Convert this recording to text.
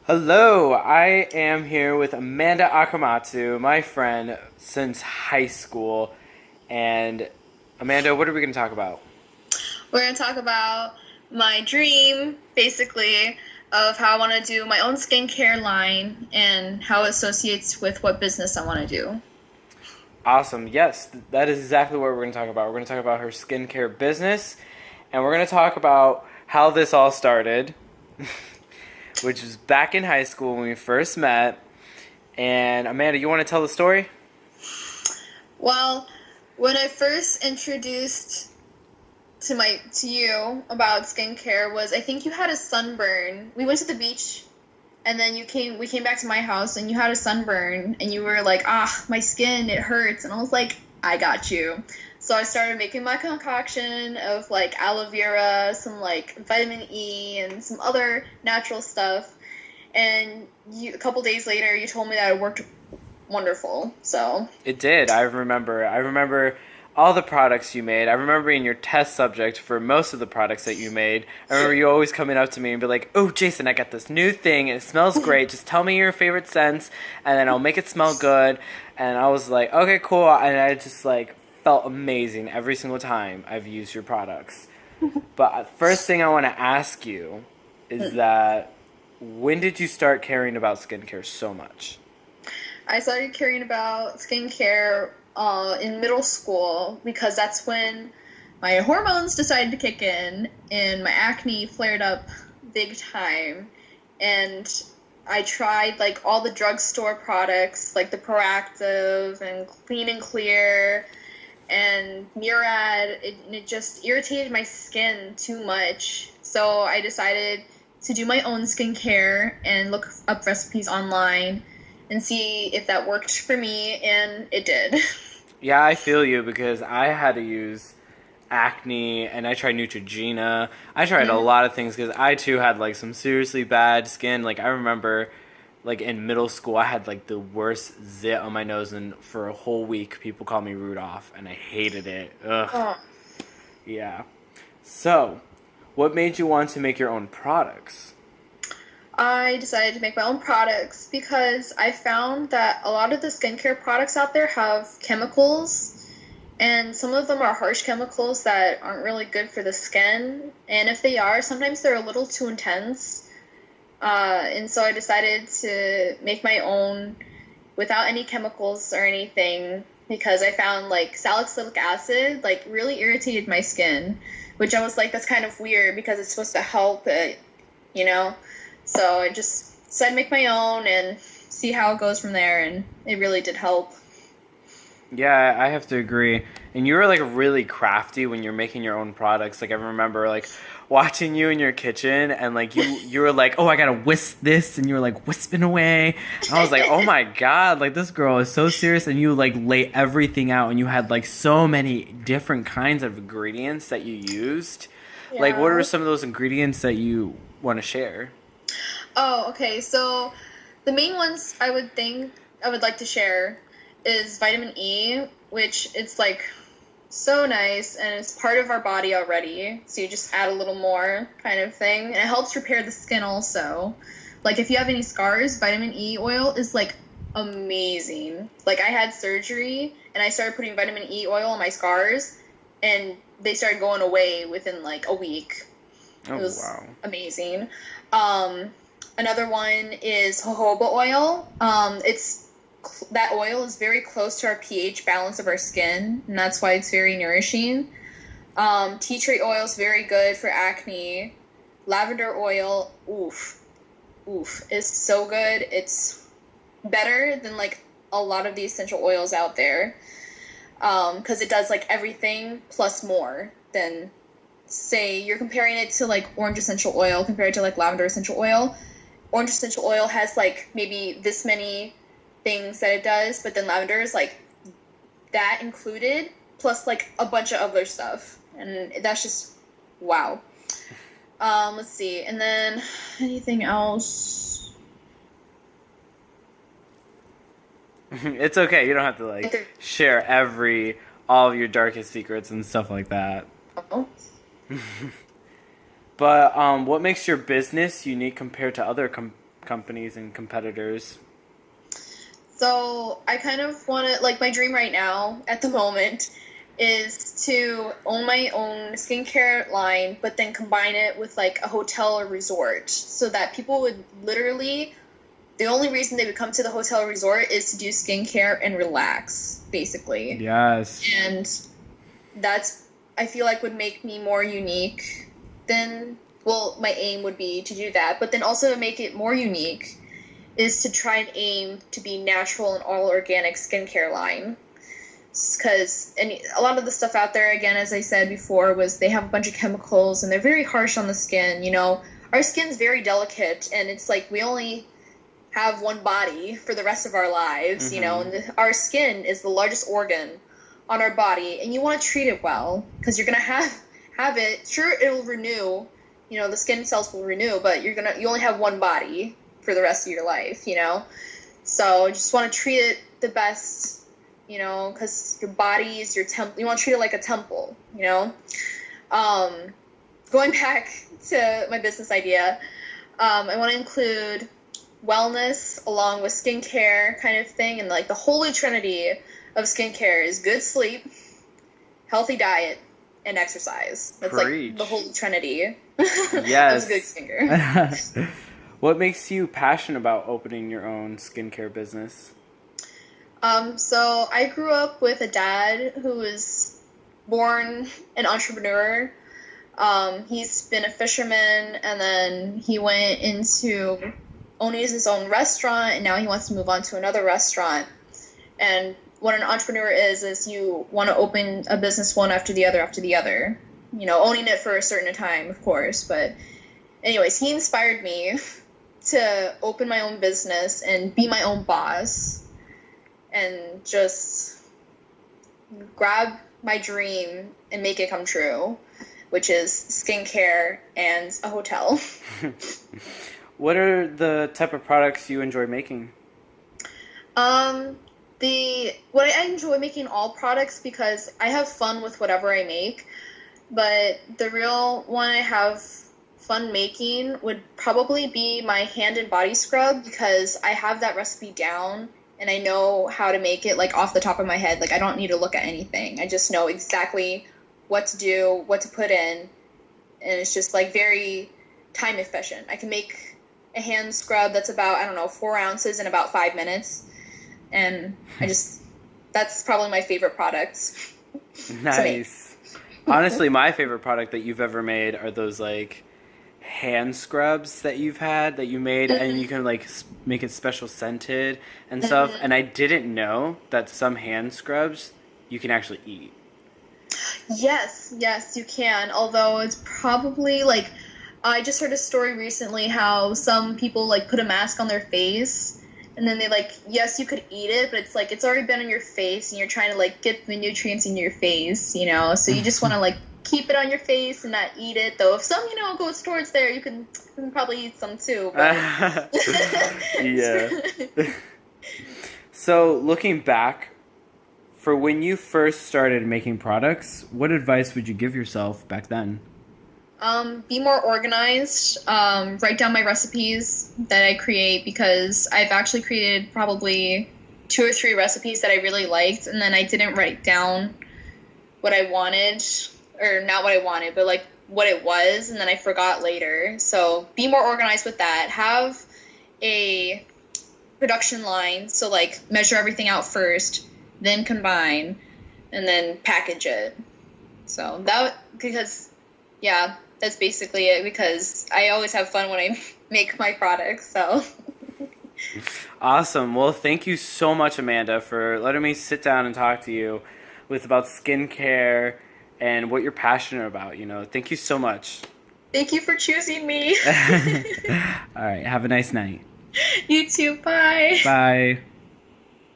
Hello, I am here with Amanda Akamatsu, my friend since high school. And Amanda, what are we going to talk about? We're going to talk about my dream, basically, of how I want to do my own skincare line and how it associates with what business I want to do. Awesome. Yes, that is exactly what we're going to talk about. We're going to talk about her skincare business, and we're going to talk about how this all started, which was back in high school when we first met. And Amanda, you want to tell the story? Well, when I first introduced to you about skincare was I think you had a sunburn. We went to the beach and then we came back to my house and you had a sunburn and you were like, my skin, it hurts. And I was like, I got you. So I started making my concoction of like aloe vera, some like vitamin E and some other natural stuff. And a couple days later you told me that it worked wonderful. So It did. I remember. I remember all the products you made. I remember being your test subject for most of the products that you made. I remember you always coming up to me and be like, "Oh, Jason, I got this new thing and it smells great. Just tell me your favorite scents and then I'll make it smell good." And I was like, "Okay, cool." And I just like felt amazing every single time I've used your products. But first thing I want to ask you is that when did you start caring about skincare so much? I started caring about skincare in middle school because that's when my hormones decided to kick in and my acne flared up big time. And I tried like all the drugstore products, like the Proactive and Clean and Clear and Murad. It just irritated my skin too much. So I decided to do my own skincare and look up recipes online and see if that worked for me, and it did. Yeah, I feel you because I had to use acne and I tried Neutrogena. I tried a Mhm. lot of things because I too had like some seriously bad skin. Like I remember like in middle school I had like the worst zit on my nose and for a whole week people called me Rudolph and I hated it. Ugh. Oh. Yeah. So, what made you want to make your own products? I decided to make my own products because I found that a lot of the skincare products out there have chemicals, and some of them are harsh chemicals that aren't really good for the skin. And if they are, sometimes they're a little too intense. And so I decided to make my own without any chemicals or anything because I found like salicylic acid like really irritated my skin, which I was like, that's kind of weird because it's supposed to help it, you know? So I just decided to make my own and see how it goes from there, and it really did help. Yeah, I have to agree. And you were like really crafty when you're making your own products. Like I remember like watching you in your kitchen and like you were like, "Oh, I got to whisk this." And you were like whisping away. And I was like, "Oh my god, like this girl is so serious." And you like lay everything out and you had like so many different kinds of ingredients that you used. Like what are Yeah. some of those ingredients that you want to share? Oh, okay. So the main ones I would think I would like to share is vitamin E, which it's like so nice and it's part of our body already. So you just add a little more kind of thing. And it helps repair the skin also. Like if you have any scars, vitamin E oil is like amazing. Like I had surgery and I started putting vitamin E oil on my scars and they started going away within like a week. Oh It was wow. amazing. Um, Another one is jojoba oil. That oil is very close to our pH balance of our skin, and that's why it's very nourishing. Tea tree oil is very good for acne. Lavender oil, is so good. It's better than like a lot of the essential oils out there because it does like everything plus more than say you're comparing it to like orange essential oil compared to like lavender essential oil. Orange essential oil has like maybe this many things that it does, but then lavender is like that included plus like a bunch of other stuff, and that's just wow. Let's see, and then anything else? It's okay. You don't have to like share all of your darkest secrets and stuff like that. But what makes your business unique compared to other companies and competitors? So I kind of want to, like, my dream right now at the moment is to own my own skincare line, but then combine it with like a hotel or resort, so that people would literally, the only reason they would come to the hotel or resort is to do skincare and relax, basically. Yes. And that's, I feel like, would make me more unique than, well, my aim would be to do that, but then also to make it more unique is to try and aim to be natural and all organic skincare line. Because a lot of the stuff out there, again, as I said before, was they have a bunch of chemicals and they're very harsh on the skin. You know, our skin's very delicate, and it's like we only have one body for the rest of our lives, you know, and our skin is the largest organ on our body, and you want to treat it well, because you're going to have it. Sure, it'll renew, you know, the skin cells will renew, but you only have one body for the rest of your life, you know? So you just want to treat it the best, you know, because your body is your temple. You want to treat it like a temple, you know? Going back to my business idea, I want to include wellness along with skincare kind of thing, and like the holy trinity of skincare is good sleep, healthy diet, and exercise. That's Preach. Like the holy trinity. Yes. Of good skincare. What makes you passionate about opening your own skincare business? So I grew up with a dad who was born an entrepreneur. He's been a fisherman, and then he went into owning his own restaurant, and now he wants to move on to another restaurant. And what an entrepreneur is you want to open a business one after the other. You know, owning it for a certain time, of course. But anyways, he inspired me to open my own business and be my own boss and just grab my dream and make it come true, which is skincare and a hotel. What are the type of products you enjoy making? I enjoy making all products because I have fun with whatever I make, but the real one I have fun making would probably be my hand and body scrub, because I have that recipe down and I know how to make it like off the top of my head. Like, I don't need to look at anything. I just know exactly what to do, what to put in, and it's just like very time efficient. I can make a hand scrub that's about, 4 ounces in about 5 minutes, and that's probably my favorite product. Nice. Honestly, my favorite product that you've ever made are those like hand scrubs that you made, and you can like make it special scented and stuff. And I didn't know that some hand scrubs you can actually eat. Yes, you can. Although it's probably like, I just heard a story recently how some people like put a mask on their face, and then they like, yes, you could eat it, but it's like it's already been on your face, and you're trying to like get the nutrients in your face, you know. So you just want to like keep it on your face and not eat it. Though if some, goes towards there, you can probably eat some too. But... Yeah. So looking back, for when you first started making products, what advice would you give yourself back then? Be more organized. Write down my recipes that I create, because I've actually created probably 2 or 3 recipes that I really liked, and then I didn't write down what I wanted, or not what I wanted, but like what it was, and then I forgot later. So be more organized with that. Have a production line, so like measure everything out first, then combine, and then package it. So that's basically it, because I always have fun when I make my products, so. Awesome. Well, thank you so much, Amanda, for letting me sit down and talk to you about skincare and what you're passionate about, Thank you so much. Thank you for choosing me. All right. Have a nice night. You too. Bye. Bye.